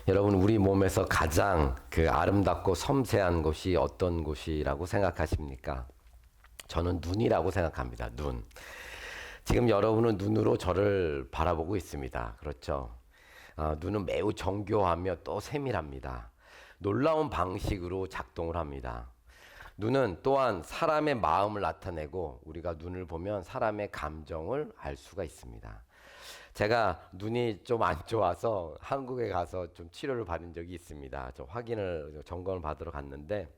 여러분, 우리 몸에서 가장 아름답고 섬세한 곳이 어떤 곳이라고 생각하십니까? 저는 눈이라고 생각합니다. 눈. 지금 여러분은 눈으로 저를 바라보고 있습니다. 그렇죠? 눈은 매우 정교하며 또 세밀합니다. 놀라운 방식으로 작동을 합니다. 눈은 또한 사람의 마음을 나타내고 우리가 눈을 보면 사람의 감정을 알 수가 있습니다. 제가 눈이 좀 안 좋아서 한국에 가서 좀 치료를 받은 적이 있습니다. 좀 점검을 받으러 갔는데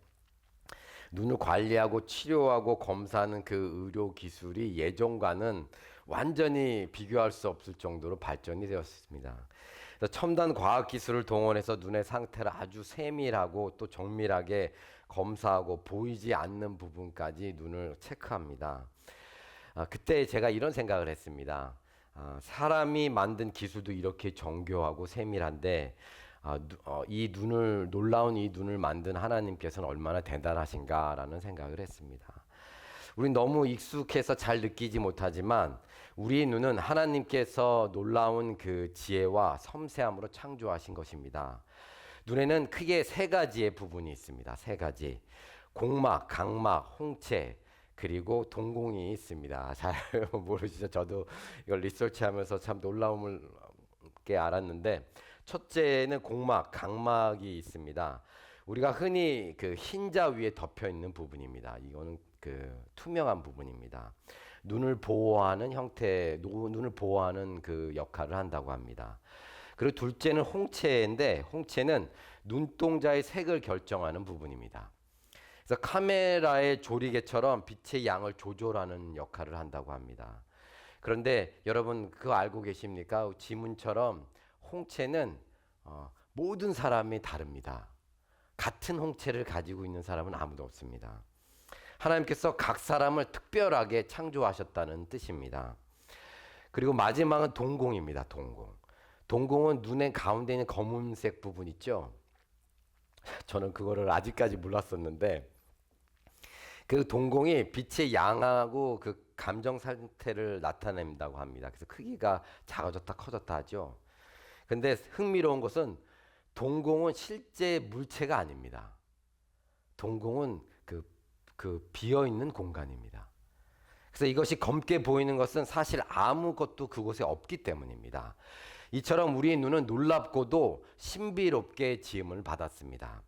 눈을 관리하고 치료하고 검사하는 그 의료 기술이 예전과는 완전히 비교할 수 없을 정도로 발전이 되었습니다. 그래서 첨단 과학 기술을 동원해서 눈의 상태를 아주 세밀하고 또 정밀하게 검사하고 보이지 않는 부분까지 눈을 체크합니다. 그때 제가 이런 생각을 했습니다. 사람이 만든 기술도 이렇게 정교하고 세밀한데 놀라운 이 눈을 만든 하나님께서는 얼마나 대단하신가라는 생각을 했습니다. 우린 너무 익숙해서 잘 느끼지 못하지만 우리 눈은 하나님께서 놀라운 그 지혜와 섬세함으로 창조하신 것입니다. 눈에는 크게 세 가지의 부분이 있습니다. 세 가지. 공막, 각막, 홍채, 그리고 동공이 있습니다. 잘 모르시죠? 저도 이걸 리서치하면서 참 놀라움을 알았는데, 첫째는 공막, 각막이 있습니다. 우리가 흔히 그 흰자 위에 덮여 있는 부분입니다. 이거는 그 투명한 부분입니다. 눈을 보호하는 눈을 보호하는 그 역할을 한다고 합니다. 그리고 둘째는 홍채인데, 홍채는 눈동자의 색을 결정하는 부분입니다. 그래서 카메라의 조리개처럼 빛의 양을 조절하는 역할을 한다고 합니다. 그런데 여러분 그거 알고 계십니까? 지문처럼 홍채는 모든 사람이 다릅니다. 같은 홍채를 가지고 있는 사람은 아무도 없습니다. 하나님께서 각 사람을 특별하게 창조하셨다는 뜻입니다. 그리고 마지막은 동공입니다. 동공은 눈의 가운데 있는 검은색 부분 있죠? 저는 그거를 아직까지 몰랐었는데 그 동공이 빛의 양하고 그 감정 상태를 나타낸다고 합니다. 그래서 크기가 작아졌다 커졌다 하죠. 근데 흥미로운 것은 동공은 실제 물체가 아닙니다. 동공은 그 비어있는 공간입니다. 그래서 이것이 검게 보이는 것은 사실 아무것도 그곳에 없기 때문입니다. 이처럼 우리의 눈은 놀랍고도 신비롭게 지음을 받았습니다.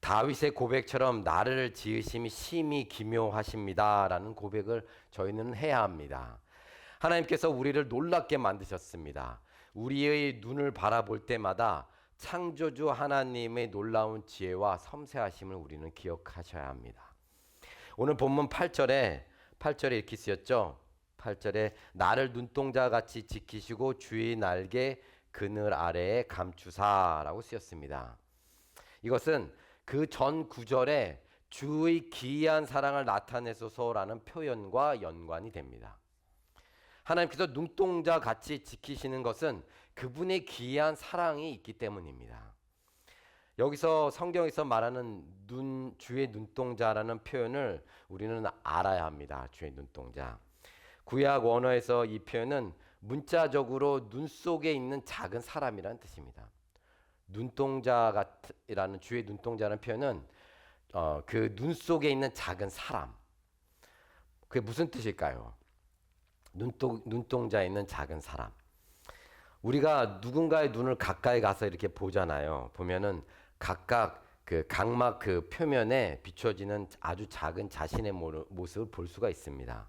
다윗의 고백처럼 나를 지으심이 심히 기묘하십니다 라는 고백을 저희는 해야 합니다. 하나님께서 우리를 놀랍게 만드셨습니다. 우리의 눈을 바라볼 때마다 창조주 하나님의 놀라운 지혜와 섬세하심을 우리는 기억하셔야 합니다. 오늘 본문 8절에 이렇게 쓰였죠. 8절에 나를 눈동자같이 지키시고 주의 날개 그늘 아래에 감추사라고 쓰였습니다. 이것은 그 전 구절에 주의 기이한 사랑을 나타내소서라는 표현과 연관이 됩니다. 하나님께서 눈동자 같이 지키시는 것은 그분의 기이한 사랑이 있기 때문입니다. 여기서 성경에서 말하는 주의 눈동자라는 표현을 우리는 알아야 합니다. 주의 눈동자. 구약 원어에서 이 표현은 문자적으로 눈 속에 있는 작은 사람이라는 뜻입니다. 눈동자라는 주의 눈동자라는 표현은 그 눈 속에 있는 작은 사람. 그게 무슨 뜻일까요? 눈동자에 있는 작은 사람. 우리가 누군가의 눈을 가까이 가서 이렇게 보잖아요. 보면은 각각 그 각막 그 표면에 비춰지는 아주 작은 자신의 모습을 볼 수가 있습니다.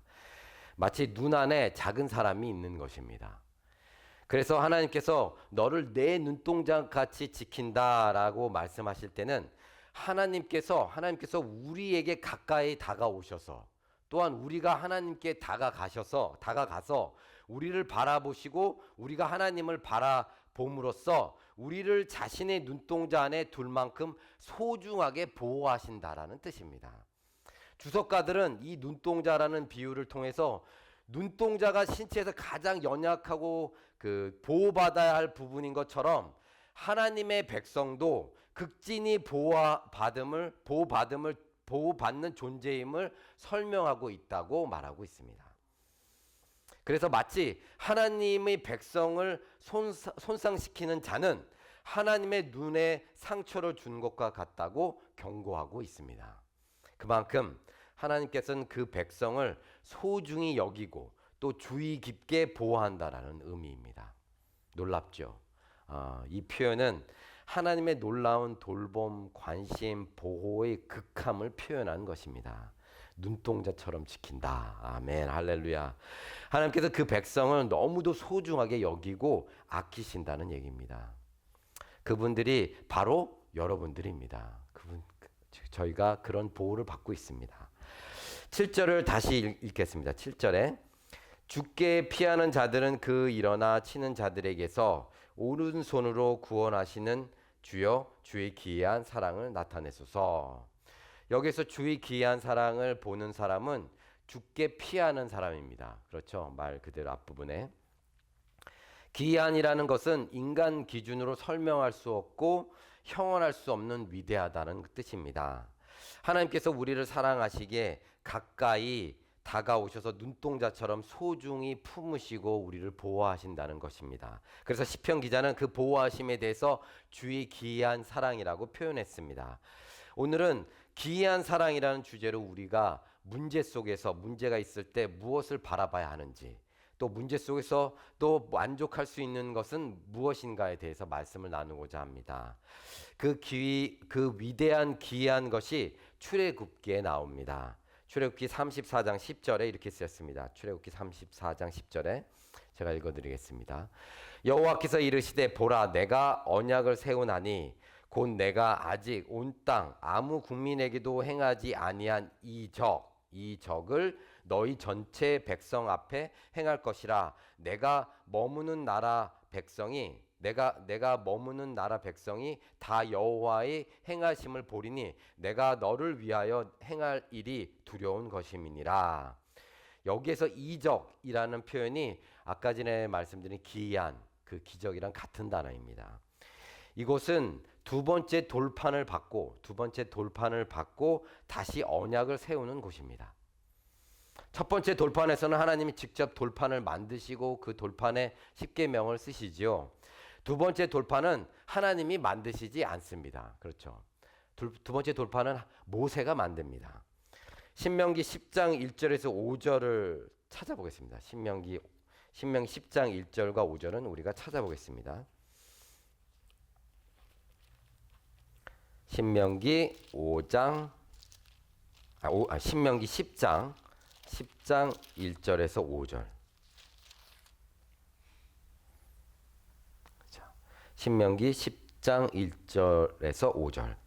마치 눈 안에 작은 사람이 있는 것입니다. 그래서 하나님께서 너를 내 눈동자 같이 지킨다라고 말씀하실 때는 하나님께서 우리에게 가까이 다가오셔서 또한 우리가 하나님께 다가가서 우리를 바라보시고 우리가 하나님을 바라봄으로써 우리를 자신의 눈동자 안에 둘 만큼 소중하게 보호하신다라는 뜻입니다. 주석가들은 이 눈동자라는 비유를 통해서 눈동자가 신체에서 가장 연약하고 보호받아야 할 부분인 것처럼 하나님의 백성도 극진히 보호받는 존재임을 설명하고 있다고 말하고 있습니다. 그래서 마치 하나님의 백성을 손상시키는 자는 하나님의 눈에 상처를 준 것과 같다고 경고하고 있습니다. 그만큼 하나님께서는 그 백성을 소중히 여기고 또 주의 깊게 보호한다라는 의미입니다. 놀랍죠? 이 표현은 하나님의 놀라운 돌봄, 관심, 보호의 극함을 표현한 것입니다. 눈동자처럼 지킨다. 아멘, 할렐루야. 하나님께서 그 백성을 너무도 소중하게 여기고 아끼신다는 얘기입니다. 그분들이 바로 여러분들입니다. 저희가 그런 보호를 받고 있습니다. 7절을 다시 읽겠습니다. 7절에 주께 피하는 자들은 그 일어나 치는 자들에게서 오른손으로 구원하시는 주여 주의 기이한 사랑을 나타내소서. 여기서 주의 기이한 사랑을 보는 사람은 주께 피하는 사람입니다. 그렇죠? 말 그대로 앞부분에 기이한이라는 것은 인간 기준으로 설명할 수 없고 형언할 수 없는 위대하다는 뜻입니다. 하나님께서 우리를 사랑하시기에 가까이 다가오셔서 눈동자처럼 소중히 품으시고 우리를 보호하신다는 것입니다. 그래서 시편 기자는 그 보호하심에 대해서 주의 기이한 사랑이라고 표현했습니다. 오늘은 기이한 사랑이라는 주제로 우리가 문제 속에서 문제가 있을 때 무엇을 바라봐야 하는지, 또 문제 속에서 또 만족할 수 있는 것은 무엇인가에 대해서 말씀을 나누고자 합니다. 그 위대한 기이한 것이 출애굽기에 나옵니다. 출애굽기 34장 10절에 이렇게 쓰였습니다. 출애굽기 34장 10절에 제가 읽어드리겠습니다. 여호와께서 이르시되 보라 내가 언약을 세우나니 곧 내가 아직 온 땅 아무 국민에게도 행하지 아니한 이 적을 너희 전체 백성 앞에 행할 것이라. 내가 머무는 나라 백성이 다 여호와의 행하심을 보리니 내가 너를 위하여 행할 일이 두려운 것임이니라. 여기에서 이적이라는 표현이 아까 전에 말씀드린 기이한 그 기적이랑 같은 단어입니다. 이곳은 두 번째 돌판을 받고 다시 언약을 세우는 곳입니다. 첫 번째 돌판에서는 하나님이 직접 돌판을 만드시고 그 돌판에 십계명을 쓰시지요. 두 번째 돌판은 하나님이 만드시지 않습니다. 그렇죠. 두 번째 돌판은 모세가 만듭니다. 신명기 10장 1절에서 5절을 찾아보겠습니다. 신명기 10장 1절과 5절은 우리가 찾아보겠습니다. 신명기 10장 1절에서 5절. 자, 신명기 10장 1절에서 5절.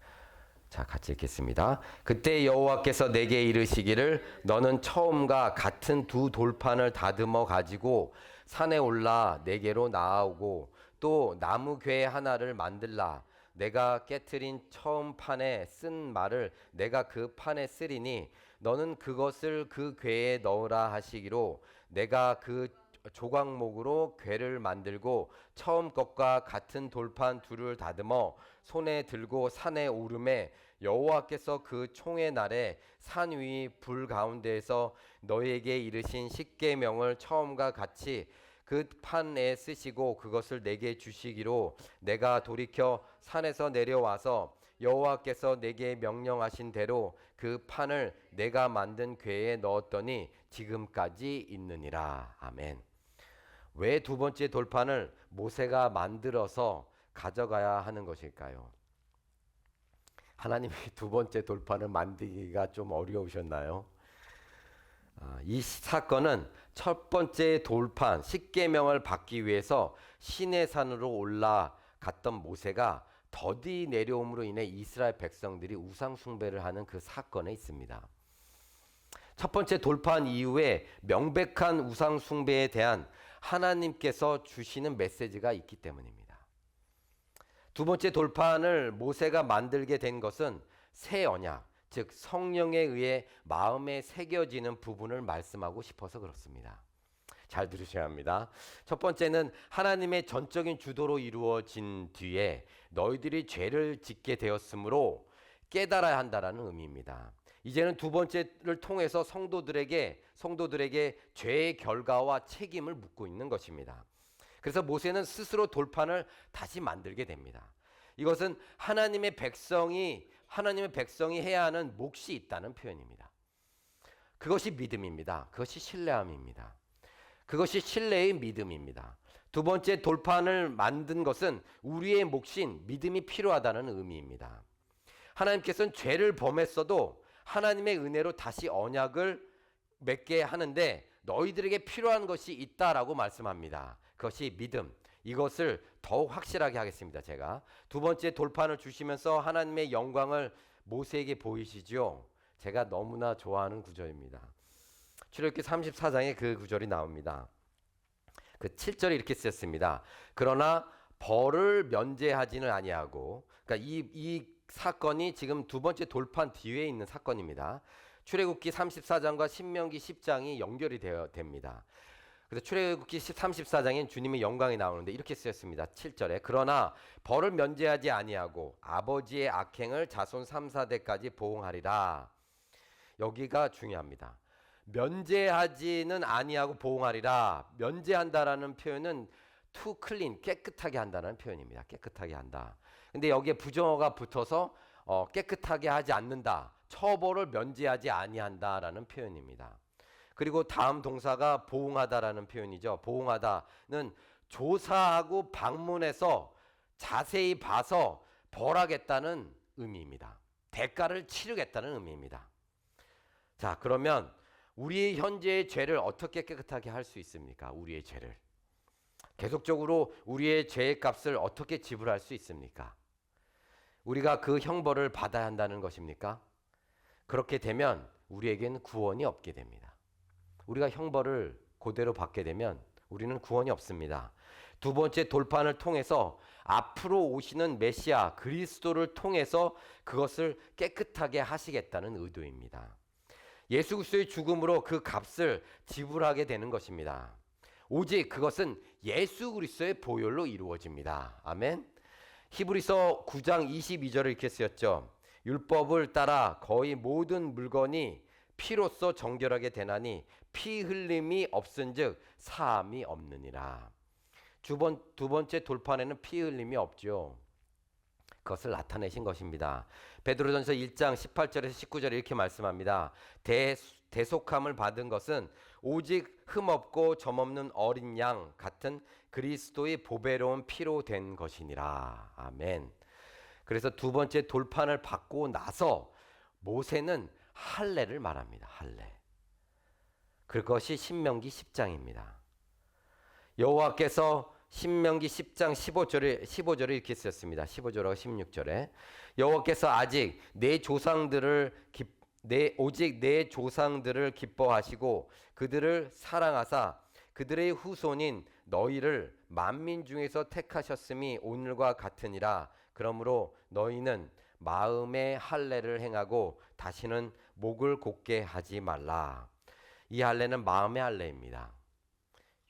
자, 같이 읽겠습니다. 그때 여호와께서 내게 이르시기를 너는 처음과 같은 두 돌판을 다듬어 가지고 산에 올라 내게로 나아오고 또 나무 궤 하나를 만들라. 내가 깨트린 처음 판에 쓴 말을 내가 그 판에 쓰리니 너는 그것을 그 궤에 넣으라 하시기로 내가 그 조각목으로 궤를 만들고 처음 것과 같은 돌판 둘을 다듬어 손에 들고 산에 오르매 여호와께서 그 총의 날에 산 위 불 가운데에서 너에게 이르신 십계명을 처음과 같이 그 판에 쓰시고 그것을 내게 주시기로 내가 돌이켜 산에서 내려와서 여호와께서 내게 명령하신 대로 그 판을 내가 만든 궤에 넣었더니 지금까지 있느니라. 아멘. 왜 두 번째 돌판을 모세가 만들어서 가져가야 하는 것일까요? 하나님이 두 번째 돌판을 만들기가 좀 어려우셨나요? 이 사건은 첫 번째 돌판 십계명을 받기 위해서 시내산으로 올라갔던 모세가 더디 내려옴으로 인해 이스라엘 백성들이 우상 숭배를 하는 그 사건에 있습니다. 첫 번째 돌판 이후에 명백한 우상 숭배에 대한 하나님께서 주시는 메시지가 있기 때문입니다. 두 번째 돌판을 모세가 만들게 된 것은 새 언약, 즉 성령에 의해 마음에 새겨지는 부분을 말씀하고 싶어서 그렇습니다. 잘 들으셔야 합니다. 첫 번째는 하나님의 전적인 주도로 이루어진 뒤에 너희들이 죄를 짓게 되었으므로 깨달아야 한다라는 의미입니다. 이제는 두 번째를 통해서 성도들에게 죄의 결과와 책임을 묻고 있는 것입니다. 그래서 모세는 스스로 돌판을 다시 만들게 됩니다. 이것은 하나님의 백성이 해야 하는 몫이 있다는 표현입니다. 그것이 믿음입니다. 그것이 신뢰함입니다. 그것이 신뢰의 믿음입니다. 두 번째 돌판을 만든 것은 우리의 몫인 믿음이 필요하다는 의미입니다. 하나님께서는 죄를 범했어도 하나님의 은혜로 다시 언약을 맺게 하는데 너희들에게 필요한 것이 있다라고 말씀합니다. 그것이 믿음. 이것을 더욱 확실하게 하겠습니다. 제가 두 번째 돌판을 주시면서 하나님의 영광을 모세에게 보이시죠. 제가 너무나 좋아하는 구절입니다. 출애굽기 34장에 그 구절이 나옵니다. 그 7절에 이렇게 쓰였습니다. 그러나 벌을 면제하지는 아니하고, 그러니까 이 사건이 지금 두 번째 돌판 뒤에 있는 사건입니다. 출애굽기 34장과 신명기 10장이 연결이 됩니다. 그래서 출애굽기 34장엔 주님의 영광이 나오는데 이렇게 쓰였습니다. 7절에 그러나 벌을 면제하지 아니하고 아버지의 악행을 자손 3, 4대까지 보응하리라. 여기가 중요합니다. 면제하지는 아니하고 보응하리라. 면제한다라는 표현은 to clean, 깨끗하게 한다는 표현입니다. 깨끗하게 한다. 근데 여기에 부정어가 붙어서 깨끗하게 하지 않는다. 처벌을 면제하지 아니한다라는 표현입니다. 그리고 다음 동사가 보응하다라는 표현이죠. 보응하다는 조사하고 방문해서 자세히 봐서 벌하겠다는 의미입니다. 대가를 치르겠다는 의미입니다. 자, 그러면 우리 현재의 죄를 어떻게 깨끗하게 할 수 있습니까? 우리의 죄를. 계속적으로 우리의 죄의 값을 어떻게 지불할 수 있습니까? 우리가 그 형벌을 받아야 한다는 것입니까? 그렇게 되면 우리에게는 구원이 없게 됩니다. 우리가 형벌을 그대로 받게 되면 우리는 구원이 없습니다. 두 번째 돌판을 통해서 앞으로 오시는 메시아 그리스도를 통해서 그것을 깨끗하게 하시겠다는 의도입니다. 예수 그리스도의 죽음으로 그 값을 지불하게 되는 것입니다. 오직 그것은 예수 그리스도의 보혈로 이루어집니다. 아멘. 히브리서 9장 22절을 이렇게 쓰였죠. 율법을 따라 거의 모든 물건이 피로써 정결하게 되나니 피 흘림이 없은즉 사함이 없느니라. 두 번째 돌판에는 피 흘림이 없죠. 그것을 나타내신 것입니다. 베드로전서 1장 18절에서 19절에 이렇게 말씀합니다. 대속함을 받은 것은 오직 흠없고 점없는 어린 양 같은 그리스도의 보배로운 피로 된 것이니라. 아멘. 그래서 두 번째 돌판을 받고 나서 모세는 할례를 말합니다. 할례. 그것이 신명기 10장입니다. 여호와께서 신명기 10장 15절에 이렇게 쓰였습니다. 15절하고 16절에 여호와께서 오직 내 조상들을 기뻐하시고 그들을 사랑하사 그들의 후손인 너희를 만민 중에서 택하셨음이 오늘과 같으니라. 그러므로 너희는 마음의 할례를 행하고 다시는 목을 곧게 하지 말라. 이 할례는 마음의 할례입니다.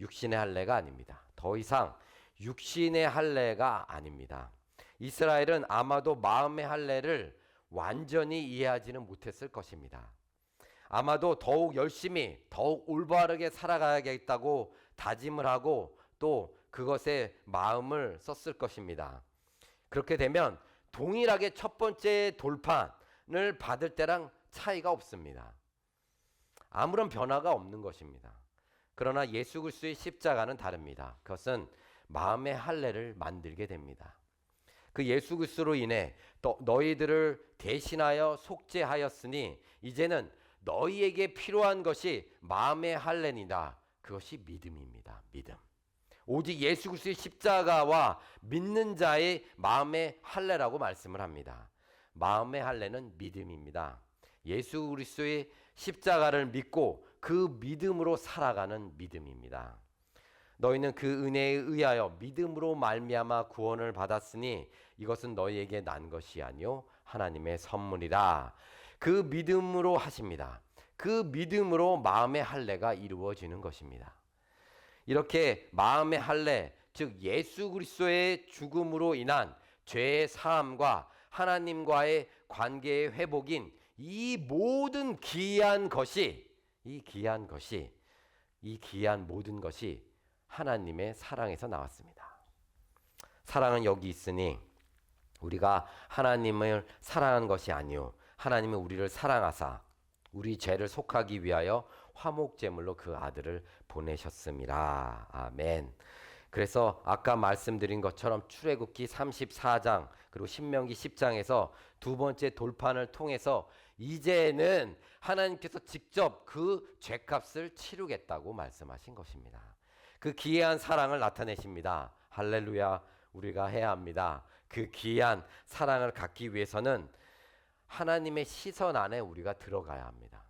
육신의 할례가 아닙니다. 더 이상 육신의 할례가 아닙니다. 이스라엘은 아마도 마음의 할례를 완전히 이해하지는 못했을 것입니다. 아마도 더욱 열심히 더욱 올바르게 살아가야겠다고 다짐을 하고 또 그것에 마음을 썼을 것입니다. 그렇게 되면 동일하게 첫 번째 돌판을 받을 때랑 차이가 없습니다. 아무런 변화가 없는 것입니다. 그러나 예수 그리스도의 십자가는 다릅니다. 그것은 마음의 할례를 만들게 됩니다. 그 예수 그리스도로 인해 너희들을 대신하여 속죄하였으니 이제는 너희에게 필요한 것이 마음의 할례니다. 그것이 믿음입니다. 믿음. 오직 예수 그리스도의 십자가와 믿는 자의 마음의 할례라고 말씀을 합니다. 마음의 할례는 믿음입니다. 예수 그리스도의 십자가를 믿고 그 믿음으로 살아가는 믿음입니다. 너희는 그 은혜에 의하여 믿음으로 말미암아 구원을 받았으니 이것은 너희에게 난 것이 아니요 하나님의 선물이라. 그 믿음으로 하십니다. 그 믿음으로 마음의 할례가 이루어지는 것입니다. 이렇게 마음의 할례, 즉 예수 그리스도의 죽음으로 인한 죄의 사함과 하나님과의 관계의 회복인 이 모든 귀한 모든 것이 하나님의 사랑에서 나왔습니다. 사랑은 여기 있으니 우리가 하나님을 사랑한 것이 아니요 하나님은 우리를 사랑하사 우리 죄를 속하기 위하여 화목제물로 그 아들을 보내셨습니다. 아멘. 그래서 아까 말씀드린 것처럼 출애굽기 34장 그리고 신명기 10장에서 두 번째 돌판을 통해서 이제는 하나님께서 직접 그 죄값을 치르겠다고 말씀하신 것입니다. 그 기이한 사랑을 나타내십니다. 할렐루야. 우리가 해야 합니다. 그 귀한 사랑을 갖기 위해서는 하나님의 시선 안에 우리가 들어가야 합니다.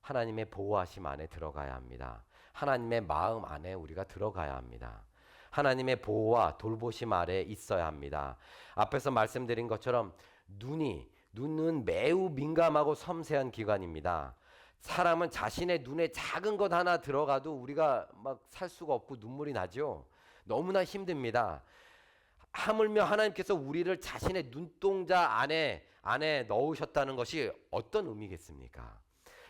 하나님의 보호하심 안에 들어가야 합니다. 하나님의 마음 안에 우리가 들어가야 합니다. 하나님의 보호와 돌보심 아래 있어야 합니다. 앞에서 말씀드린 것처럼 눈은 매우 민감하고 섬세한 기관입니다. 사람은 자신의 눈에 작은 것 하나 들어가도 우리가 막 살 수가 없고 눈물이 나죠. 너무나 힘듭니다. 하물며 하나님께서 우리를 자신의 눈동자 안에 넣으셨다는 것이 어떤 의미겠습니까?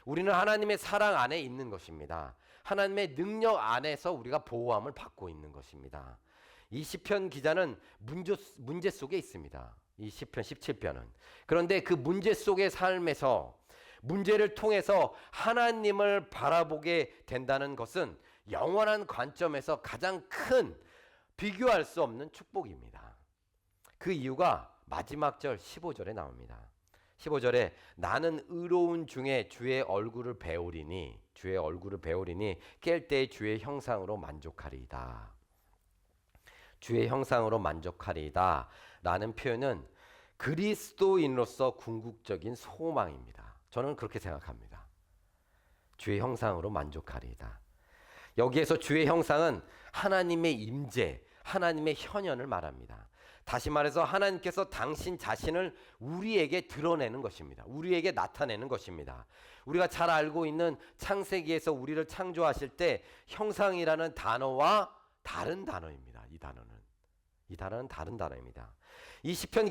우리는 하나님의 사랑 안에 있는 것입니다. 하나님의 능력 안에서 우리가 보호함을 받고 있는 것입니다. 이 시편 기자는 문제 속에 있습니다. 이 시편 17편은. 그런데 그 문제 속의 삶에서 문제를 통해서 하나님을 바라보게 된다는 것은 영원한 관점에서 가장 큰 비교할 수 없는 축복입니다. 그 이유가 마지막 절 15절에 나옵니다. 15절에 나는 의로운 중에 주의 얼굴을 배우리니 깰 때 주의 형상으로 만족하리이다. 주의 형상으로 만족하리이다 라는 표현은 그리스도인으로서 궁극적인 소망입니다. 저는 그렇게 생각합니다. 주의 형상으로 만족하리이다. 여기에서 주의 형상은 하나님의 임재, 하나님의 현현을 말합니다. 다시 말해서 하나님께서 당신 자신을 우리에게 드러내는 것입니다. 우리에게 나타내는 것입니다. 우리가 잘 알고 있는 창세기에서 우리를 창조하실 때 형상이라는 단어와 다른 단어입니다. 이 단어는 다른 단어입니다. 이 시편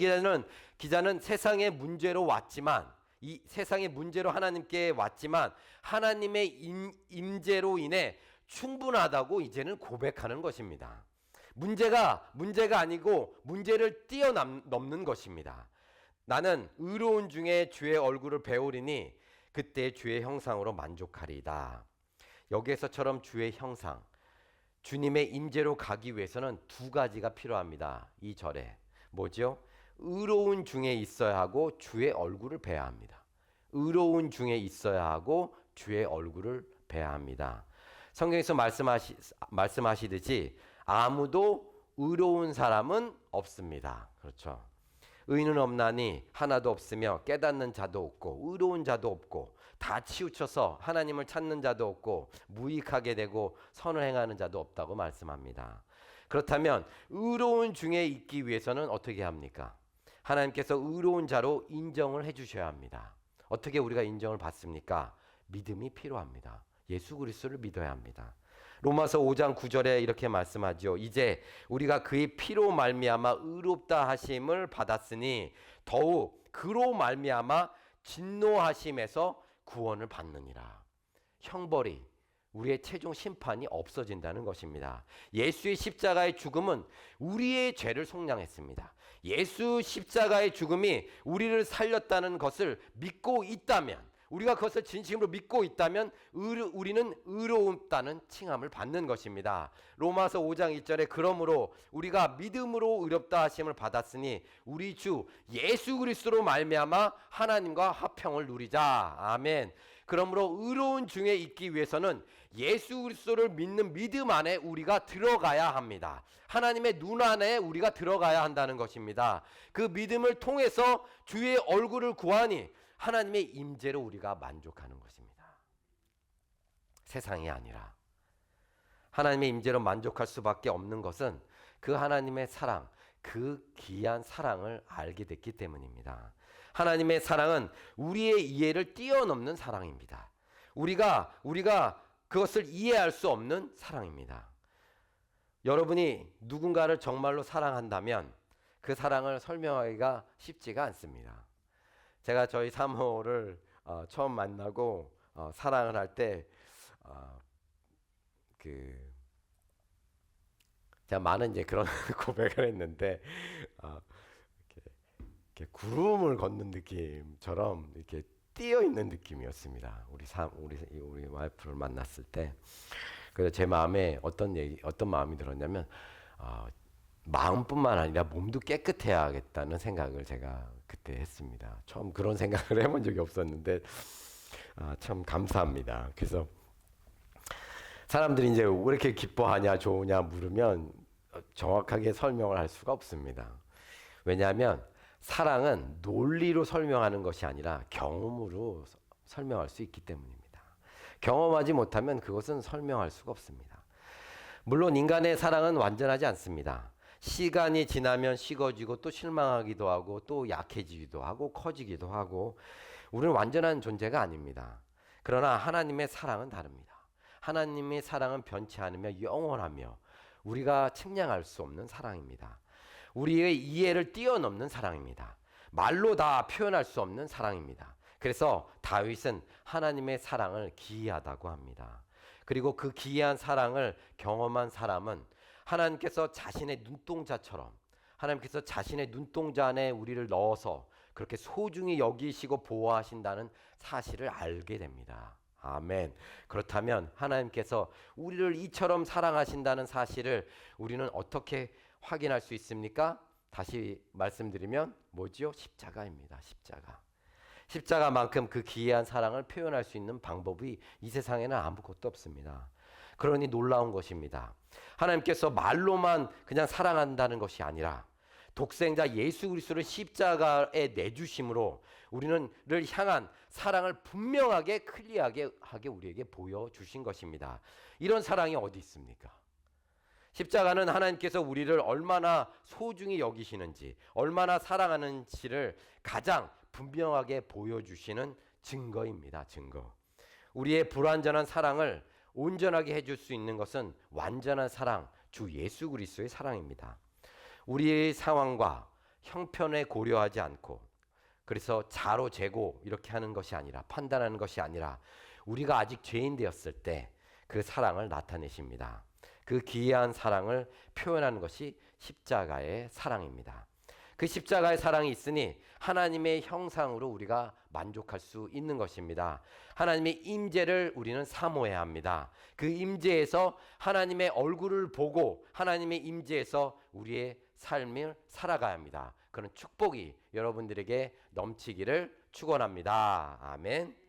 기자는 세상의 문제로 왔지만 이 세상의 문제로 하나님께 왔지만 하나님의 임재로 인해 충분하다고 이제는 고백하는 것입니다. 문제가 아니고 문제를 뛰어넘는 것입니다. 나는 의로운 중에 주의 얼굴을 배우리니 그때 주의 형상으로 만족하리이다. 여기에서처럼 주의 형상, 주님의 임재로 가기 위해서는 두 가지가 필요합니다. 이 절에 뭐죠? 의로운 중에 있어야 하고 주의 얼굴을 뵈야 합니다. 의로운 중에 있어야 하고 주의 얼굴을 뵈야 합니다. 성경에서 말씀하시듯이 아무도 의로운 사람은 없습니다. 그렇죠. 의인은 없나니 하나도 없으며 깨닫는 자도 없고 의로운 자도 없고 다 치우쳐서 하나님을 찾는 자도 없고 무익하게 되고 선을 행하는 자도 없다고 말씀합니다. 그렇다면 의로운 중에 있기 위해서는 어떻게 합니까? 하나님께서 의로운 자로 인정을 해주셔야 합니다. 어떻게 우리가 인정을 받습니까? 믿음이 필요합니다. 예수 그리스도를 믿어야 합니다. 로마서 5장 9절에 이렇게 말씀하죠. 이제 우리가 그의 피로 말미암아 의롭다 하심을 받았으니 더욱 그로 말미암아 진노하심에서 구원을 받느니라. 형벌이 우리의 최종 심판이 없어진다는 것입니다. 예수의 십자가의 죽음은 우리의 죄를 속량했습니다. 예수 십자가의 죽음이 우리를 살렸다는 것을 믿고 있다면 우리가 그것을 진심으로 믿고 있다면 우리는 의롭다는 칭함을 받는 것입니다. 로마서 5장 1절에 그러므로 우리가 믿음으로 의롭다 하심을 받았으니 우리 주 예수 그리스도로 말미암아 하나님과 화평을 누리자. 아멘. 그러므로 의로운 중에 있기 위해서는 예수 그리스도를 믿는 믿음 안에 우리가 들어가야 합니다. 하나님의 눈 안에 우리가 들어가야 한다는 것입니다. 그 믿음을 통해서 주의 얼굴을 구하니 하나님의 임재로 우리가 만족하는 것입니다. 세상이 아니라 하나님의 임재로 만족할 수밖에 없는 것은 그 하나님의 사랑, 그 귀한 사랑을 알게 됐기 때문입니다. 하나님의 사랑은 우리의 이해를 뛰어넘는 사랑입니다. 우리가 그것을 이해할 수 없는 사랑입니다. 여러분이 누군가를 정말로 사랑한다면 그 사랑을 설명하기가 쉽지가 않습니다. 제가 저희 사모를 처음 만나고 사랑을 할 때 제가 많은 이제 그런 고백을 했는데 구름을 걷는 느낌처럼 이렇게 뛰어 있는 느낌이었습니다. 우리 와이프를 만났을 때. 그래서 제 마음에 어떤 마음이 들었냐면 마음뿐만 아니라 몸도 깨끗해야겠다는 생각을 제가 그때 했습니다. 처음 그런 생각을 해본 적이 없었는데 참 감사합니다. 그래서 사람들이 이제 왜 이렇게 기뻐하냐 좋으냐 물으면 정확하게 설명을 할 수가 없습니다. 왜냐하면 사랑은 논리로 설명하는 것이 아니라 경험으로 설명할 수 있기 때문입니다. 경험하지 못하면 그것은 설명할 수가 없습니다. 물론 인간의 사랑은 완전하지 않습니다. 시간이 지나면 식어지고 또 실망하기도 하고 또 약해지기도 하고 커지기도 하고 우리는 완전한 존재가 아닙니다. 그러나 하나님의 사랑은 다릅니다. 하나님의 사랑은 변치 않으며 영원하며 우리가 측량할 수 없는 사랑입니다. 우리의 이해를 뛰어넘는 사랑입니다. 말로 다 표현할 수 없는 사랑입니다. 그래서 다윗은 하나님의 사랑을 기이하다고 합니다. 그리고 그 기이한 사랑을 경험한 사람은 하나님께서 자신의 눈동자처럼 하나님께서 자신의 눈동자 안에 우리를 넣어서 그렇게 소중히 여기시고 보호하신다는 사실을 알게 됩니다. 아멘. 그렇다면 하나님께서 우리를 이처럼 사랑하신다는 사실을 우리는 어떻게 확인할 수 있습니까? 다시 말씀드리면 뭐지요? 십자가입니다. 십자가. 십자가만큼 그 기이한 사랑을 표현할 수 있는 방법이 이 세상에는 아무것도 없습니다. 그러니 놀라운 것입니다. 하나님께서 말로만 그냥 사랑한다는 것이 아니라 독생자 예수 그리스도를 십자가에 내주심으로 우리를 향한 사랑을 분명하게 클리어하게 우리에게 보여주신 것입니다. 이런 사랑이 어디 있습니까? 십자가는 하나님께서 우리를 얼마나 소중히 여기시는지 얼마나 사랑하는지를 가장 분명하게 보여주시는 증거입니다. 증거. 우리의 불완전한 사랑을 온전하게 해줄 수 있는 것은 완전한 사랑, 주 예수 그리스도의 사랑입니다. 우리의 상황과 형편에 고려하지 않고 그래서 자로 재고 이렇게 하는 것이 아니라 판단하는 것이 아니라 우리가 아직 죄인 되었을 때 그 사랑을 나타내십니다. 그 기이한 사랑을 표현하는 것이 십자가의 사랑입니다. 그 십자가의 사랑이 있으니 하나님의 형상으로 우리가 만족할 수 있는 것입니다. 하나님의 임재를 우리는 사모해야 합니다. 그 임재에서 하나님의 얼굴을 보고 하나님의 임재에서 우리의 삶을 살아가야 합니다. 그런 축복이 여러분들에게 넘치기를 축원합니다. 아멘.